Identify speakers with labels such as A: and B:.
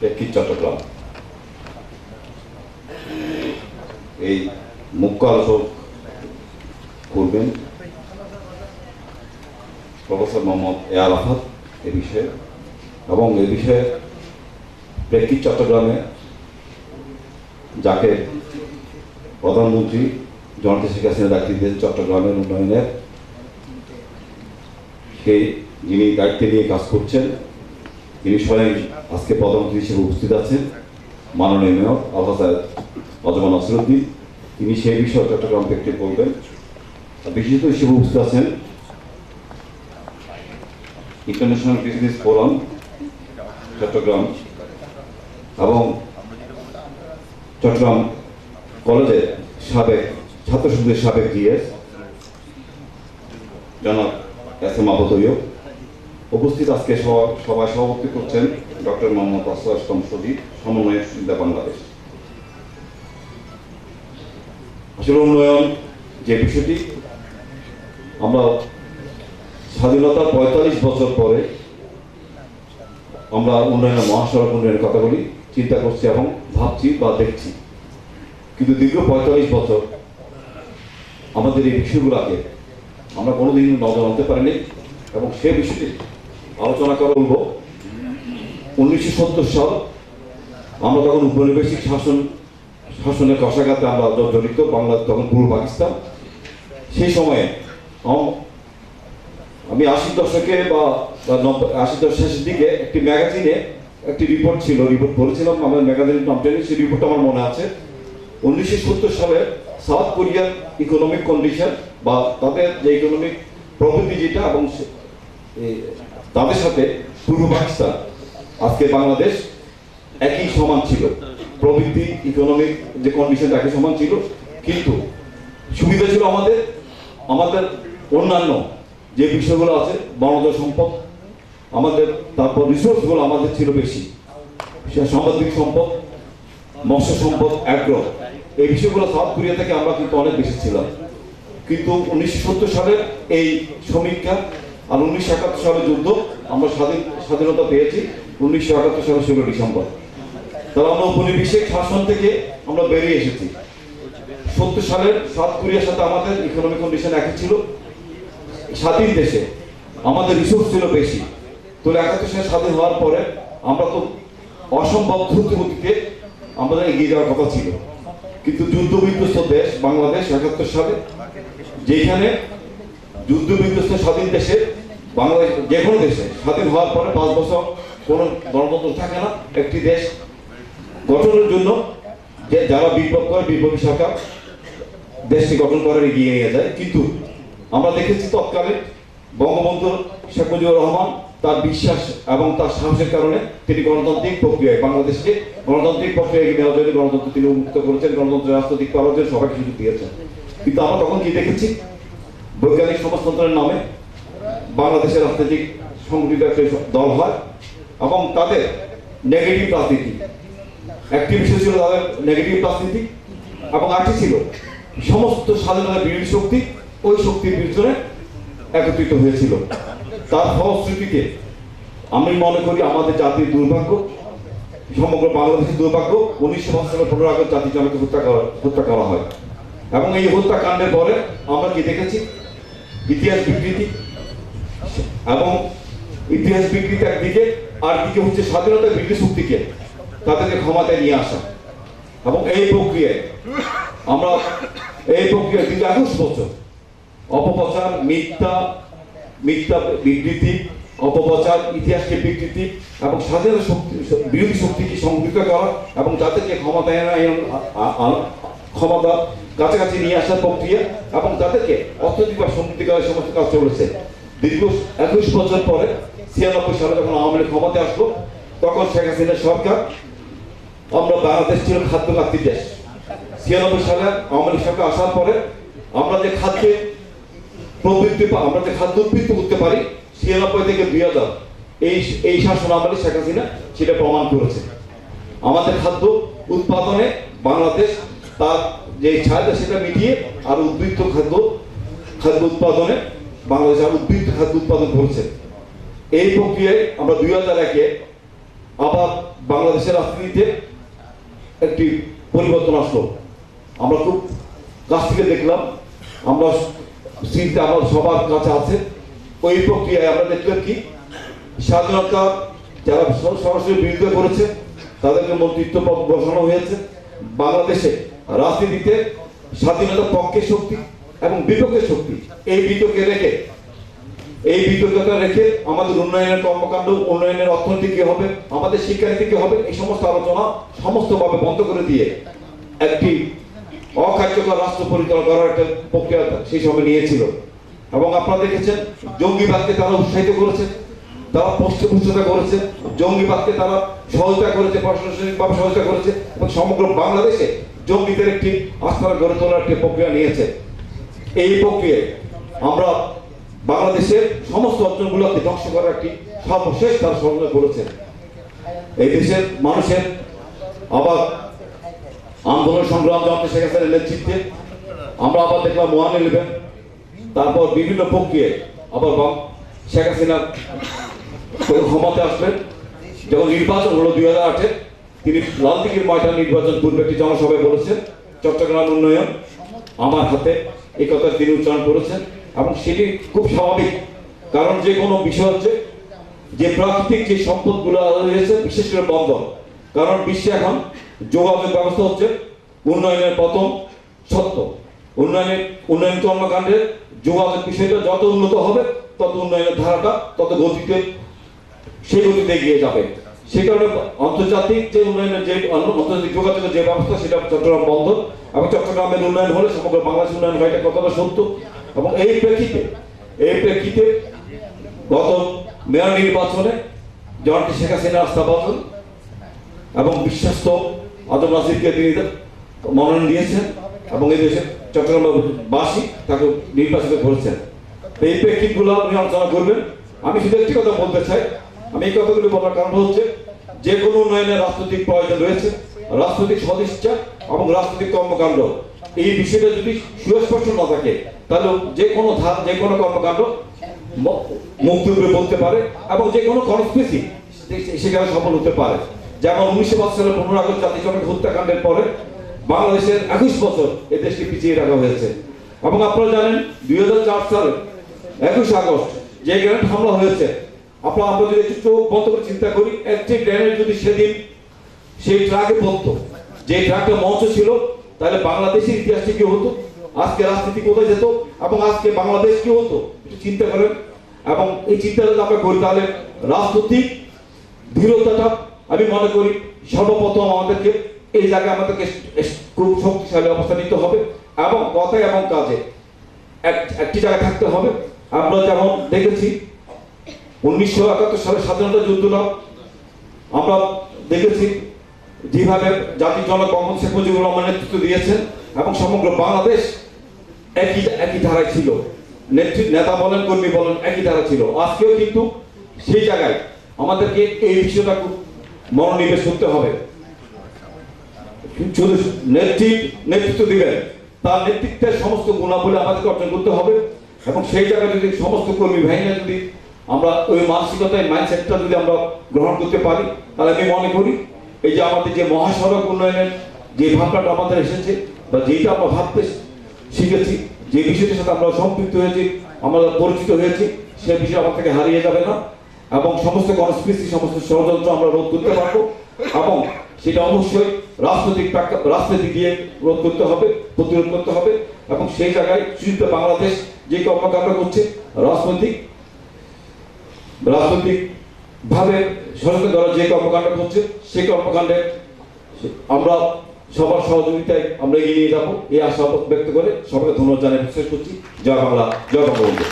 A: প্রেক্ষিত চট্টগ্রাম। এই মুখ্য আলোচক করবেন প্রফেসর মোহাম্মদ এ আরাফাত এ বিষয়ে, এবং এ বিষয়ে প্রেক্ষিত চট্টগ্রামে যাকে প্রধানমন্ত্রী জনতা শেখ হাসিনা দায়িত্ব দিয়েছেন চট্টগ্রামের উন্নয়নের, সেই যিনি দায়িত্ব নিয়ে কাজ করছেন, তিনি স্বয়ং আজকে প্রধানমন্ত্রী হিসেবে উপস্থিত আছেন, মাননীয় মেয়র আলহাজ অজমা নাসিরউদ্দিন। তিনি সেই বিষয়ে চট্টগ্রাম প্রেক্ষিত বলবেন। বিশেষত হিসেবে উপস্থিত আছেন ইন্টারন্যাশনাল বিজনেস ফোরাম চট্টগ্রাম এবং চট্টগ্রাম কলেজের সাবেক ছাত্র সংসদের সাবেক জিএস জনাব এস এম আবু তৈয়ব। উপস্থিত আজকে সভায় সভাপতি করছেন ডক্টর মোহাম্মদ আসরার সজিদ, সমন্বয়ক সুবিধা বাংলাদেশ। আসলে উন্নয়ন যে বিষয়টি, আমরা স্বাধীনতার ৪৫ বছর পরে আমরা উন্নয়নের মহাসড়ক উন্নয়নের কথাগুলি চিন্তা করছি এবং ভাবছি বা দেখছি, কিন্তু দীর্ঘ ৪৫ বছর আমাদের এই বিষয়গুলোকে আমরা কোনোদিন নজর আনতে পারিনি। এবং সে বিষয়টি আলোচনা করা বলব 1970 সাল, আমরা তখন উপনিবেশিক শাসনের কষাঘাতে আমরা জড়িত, বাংলাদেশ তখন পূর্ব পাকিস্তান। সেই সময়ে আমি ৮০ দশকে বা ৮০ দশক শেষের দিকে একটি ম্যাগাজিনে একটি রিপোর্ট ছিল, রিপোর্ট পড়েছিলাম, আমার ম্যাগাজিনের নামটা নেই, সেই রিপোর্টটা আমার মনে আছে। 1970 সালে সাউথ কোরিয়ার ইকোনমিক কন্ডিশন বা তাদের যে ইকোনমিক প্রবৃদ্ধি যেটা, এবং তাদের সাথে পূর্ব পাকিস্তান, আজকে বাংলাদেশ একই সমান ছিল, প্রবৃদ্ধি ইকোনমিক যে কন্ডিশন একই সমান ছিল, কিন্তু সুবিধা ছিল আমাদের অন্যান্য যে বিষয়গুলো আছে, বনজ সম্পদ আমাদের, তারপর রিসোর্সগুলো আমাদের ছিল বেশি, সামুদ্রিক সম্পদ, মৎস্য সম্পদ, অ্যাগ্রো, এই বিষয়গুলো সাউথ কোরিয়া থেকে আমরা কিন্তু অনেক বেশি ছিলাম। কিন্তু 1970 সালের এই সমীক্ষা আর 1971 সালের যুদ্ধ, আমরা স্বাধীনতা পেয়েছি 1971 সালের 16 ডিসেম্বর। তাহলে আমরা উপনিবেশিক শাসন থেকে আমরা বেরিয়ে এসেছি। 70 সালের সাউথ কোরিয়ার সাথে আমাদের ইকোনমিক কন্ডিশন একই ছিল, স্বাধীন দেশে আমাদের রিসোর্স ছিল বেশি। তো 71 সালে স্বাধীন হওয়ার পরে আমরা তো অসম্ভব দ্রুত গতিতে আমাদের এগিয়ে যাওয়ার কথা ছিল, কিন্তু যুদ্ধ বিধ্বস্ত দেশ বাংলাদেশ 71 সালে, যেখানে যুদ্ধ বিধ্বস্ত স্বাধীন দেশে বাংলাদেশ, যে কোনো দেশে স্বাধীন হওয়ার পরে 5 বছর কোনো গণতন্ত্র থাকে না। একটি দেশ গঠনের জন্য যে যারা বিপ্লব করে, বিপ্লবী সরকার দেশটি গঠন করার এগিয়ে নিয়ে যায়। কিন্তু আমরা দেখেছি তৎকালীন বঙ্গবন্ধু শেখ মুজিবুর রহমান তার বিশ্বাস এবং তার সাহসের কারণে তিনি গণতান্ত্রিক প্রক্রিয়ায় বাংলাদেশকে গণতান্ত্রিক প্রক্রিয়ায় নেওয়ার জন্য গণতন্ত্র তিনি উন্মুক্ত করেছেন, গণতন্ত্রের রাজনৈতিক পাওয়ার জন্য সবাইকে সুযোগ দিয়েছেন। কিন্তু আমরা তখন কি দেখেছি, বৈজ্ঞানিক সমাজতন্ত্রের নামে বাংলাদেশের রাজনৈতিক সংগঠিত একটি দল হয় এবং তাদের নেগেটিভ রাজনীতি, একটি বিষয় ছিল তাদের নেগেটিভ রাজনীতি, এবং আরেকটি ছিল সমস্ত স্বাধীনতার বিরোধী শক্তি ওই শক্তির পিছনে একত্রিত হয়েছিল। তার ফলশ্রুতিতে আমি মনে করি আমাদের জাতির দুর্ভাগ্য, সমগ্র বাংলাদেশের দুর্ভাগ্য, 1905 সালে 15 আগস্ট জাতির জনকে হত্যা করা হয়। এবং এই হত্যাকাণ্ডের পরে আমরা কি দেখেছি, ইতিহাস বিকৃতি, এবং ইতিহাস বিকৃতি একদিকে, আর দিকে হচ্ছে স্বাধীনতার বিরোধী শক্তিকে তাদেরকে ক্ষমতায় নিয়ে আসা। এবং এই প্রক্রিয়ায় দীর্ঘ 21 বছর অপপ্রচার, মিথ্যা বিবৃতি, অপপ্রচার, ইতিহাসকে বিকৃতি এবং স্বাধীনতা বিরোধী শক্তিকে সংগঠিত করা এবং তাদেরকে ক্ষমতা কাছাকাছি নিয়ে আসার প্রক্রিয়া এবং তাদেরকে অর্থনৈতিক বা সমৃদ্ধি করার সমস্ত কাজ চলেছে। দীর্ঘ 21 বছর পরে 96 সালে যখন আওয়ামী লীগ ক্ষমতায় আসলো, তখন শেখ হাসিনার সরকার, আমরা বাংলাদেশ ছিল খাদ্য ঘাটতি দেশ। 96 সালে আওয়ামী লীগ সরকার আসার পরে আমরা যে খাদ্য প্রবৃদ্ধি, আমরা যে খাদ্য উৎপন্ন করতে পারি 96 থেকে 2000, এই শাসন আমলে শেখ হাসিনা সেটা প্রমাণ করেছে। আমাদের খাদ্য উৎপাদনে বাংলাদেশ তার যে চাহিদা সেটা মিটিয়ে আর উদ্বৃত্ত খাদ্য উৎপাদনে বাংলাদেশ আর উদ্বৃত্ত খাদ্য উৎপাদন করছে। এই প্রক্রিয়ায় আমরা 2001-এ আবার বাংলাদেশের রাজনীতিতে একটি পরিবর্তন আসলো। আমরা খুব কাছ থেকে দেখলাম, আমরা স্মৃতিতে আমার সবার কাছে আছে। ওই প্রক্রিয়ায় আমরা দেখলাম কি স্বাধীনতা যারা সরাসরি বিরোধিতা করেছে তাদেরকে মন্ত্রিত্ব পদ বসানো হয়েছে। বাংলাদেশে রাজনীতিতে স্বাধীনতার পক্ষের শক্তি এবং বিপক্ষের শক্তি এই বিতর্কতা রেখে আমাদের উন্নয়নের কর্মকাণ্ড, উন্নয়নের অর্থনীতি কি হবে, আমাদের শিক্ষানীতি কি হবে, এই সমস্ত আলোচনা সমস্তভাবে বন্ধ করে দিয়ে একটি অকার্যকর রাষ্ট্র পরিচালনা করার একটা প্রক্রিয়া সেই সময় নিয়েছিল। এবং আপনারা দেখেছেন জঙ্গিবাদকে তারা উৎসাহিত করেছে, তারা পৃষ্ঠপোষকতা করেছে, জঙ্গিবাদকে তারা সহায়তা করেছে, প্রশাসনিকভাবে সহায়তা করেছে এবং সমগ্র বাংলাদেশে জঙ্গিদের একটি আস্থার গড়ে তোলার একটি প্রক্রিয়া নিয়েছে। এই প্রক্রিয়ায় আমরা বাংলাদেশের সমস্ত অঞ্চলগুলোকে ধ্বংস করার একটি সর্বশেষ তারা ষড়যন্ত্র করেছে। এই দেশের মানুষের আবার আন্দোলন সংগ্রাম জনতা শেখ হাসিনার নেতৃত্বে আমরা আবার দেখলাম 1/11, তারপর বিভিন্ন প্রক্রিয়ায় আবার শেখ হাসিনা ক্ষমতা আসলেন। যখন নির্বাচন হলো 2008-এ, তিনি লালদিঘির ময়দান নির্বাচন পূর্বে একটি জনসভায় বলেছেন চট্টগ্রাম উন্নয়ন আমার হাতে, এই কথা তিনি উচ্চারণ করেছেন। এবং সেটি খুব স্বাভাবিক, কারণ যে কোনো বিষয় হচ্ছে যে প্রাকৃতিক যে সম্পদগুলো রয়েছে, বিশেষ করে বন্দর, কারণ বিশ্বে এখন যোগাযোগ ব্যবস্থা হচ্ছে উন্নয়নের প্রথম সত্য। উন্নয়ন কর্মকাণ্ডের যোগাযোগ বিষয়টা যত উন্নত হবে তত উন্নয়নের ধারাটা তত গতিতে সেই গতিতে এগিয়ে যাবে। সেই কারণে আন্তর্জাতিক যে উন্নয়নের যে আন্তর্জাতিক যোগাযোগের যে ব্যবস্থা সেটা চট্টগ্রাম বন্দর, এবং চট্টগ্রামের উন্নয়ন হলে সমগ্র বাংলাদেশ উন্নয়ন হয়, এটা কতটা সত্য। এবং এই প্রেক্ষিতে গত মেয়র নির্বাচনে জনটি শেখ হাসিনা আস্থা বদল এবং বিশ্বস্ত আদম নাসিরকে তিনি মনোনয়ন দিয়েছেন এবং এই দেশের চট্টগ্রামবাসী তাকে নির্বাচিত করেছেন। এই প্রেক্ষিতগুলো আপনি আলোচনা করবেন। আমি শুধু একটি কথা বলতে চাই, আমি এই কথাগুলি বলার কারণ হচ্ছে যে কোনো উন্নয়নের রাজনৈতিক প্রয়োজন রয়েছে, রাজনৈতিক সদিচ্ছা এবং রাজনৈতিক কর্মকাণ্ড। এই বিষয়টা যদি সুস্পষ্ট না থাকে তাহলে যে কোনো ধাপ, যে কোনো কর্মকাণ্ড মুক্তভাবে বলতে পারে এবং যে কোনো কনস্পিরেসি সেখানে সফল হতে পারে। যেমন 1905 সালের 15 আগস্ট জাতিসংঘের হত্যাকাণ্ডের পরে বাংলাদেশের 21 বছর এই দেশকে পিছিয়ে রাখা হয়েছে। এবং আপনারা জানেন 2004 সালে 21 আগস্ট যে গ্রেনেড হামলা হয়েছে, আমরা যদি একটু চোখ বন্ধ করে চিন্তা করি, একটি গ্রেনেড যদি সেদিন সেই ট্রাকে পড়তো, যে ট্রাকটা মঞ্চ ছিল, তাহলে বাংলাদেশের ইতিহাসটি কি হতো, আজকে রাজনীতি কোথায় যেত এবং আজকে বাংলাদেশ কি হতো, একটু চিন্তা করেন। এবং এই চিন্তাটা যদি আমরা করি তাহলে রাজনৈতিক দৃঢ়তাটা আমি মনে করি সর্বপ্রথম আমাদেরকে এই জায়গায় আমাদেরকে খুব শক্তিশালী অবস্থা নিতে হবে এবং কথায় এবং কাজে একটি জায়গায় থাকতে হবে। আমরা যেমন দেখেছি 1971 সালের স্বাধীনতা যুদ্ধটা আমরা দেখেছি যেভাবে জাতির জনক বঙ্গবন্ধু শেখ মুজিবুর রহমান নেতৃত্ব দিয়েছেন এবং সমগ্র বাংলাদেশ একই ধারায় ছিল, নেতা বলেন কর্মী বলেন একই ধারা ছিল। আজকেও কিন্তু সেই জায়গায় আমাদেরকে এই বিষয়টা খুব মনোনিবেশ করতে হবে। শুধু নেতৃত্ব দিবেন, তার নেতৃত্বের সমস্ত গুণাবলী আমাদেরকে অর্জন করতে হবে এবং সেই জায়গায় যদি সমস্ত কর্মী বাহিনী যদি আমরা ওই মানসিকতায় মাইন্ডসেটটা যদি আমরা গ্রহণ করতে পারি, তাহলে আমি মনে করি এই যে আমাদের যে মহাসড়ক উন্নয়নের যে ভাবনাটা আমাদের এসেছে বা যেটা আমরা ভাবতে শিখেছি, যে বিষয়টির সাথে আমরা সম্পৃক্ত হয়েছি, আমরা পরিচিত হয়েছি, সে বিষয় আমার থেকে হারিয়ে যাবে না এবং সমস্ত কনস্পিরেসি, সমস্ত ষড়যন্ত্র আমরা রোধ করতে পারবো এবং সেটা অবশ্যই রাজনীতি দিয়ে রোধ করতে হবে, প্রতিরোধ করতে হবে। এবং সেই জায়গায় সুযোগ বাংলাদেশ যে কর্মকাণ্ড করছে রাজনৈতিক ভাবে সচেতন করা যে কর্মকাণ্ড করছে সেই কর্মকাণ্ডে আমরা সবার সহযোগিতায় আমরা এগিয়ে নিয়ে যাবো, এই আশা ব্যক্ত করে সবাইকে ধন্যবাদ জানিয়ে শেষ করছি। জয় বাংলা, জয় বঙ্গবন্ধু।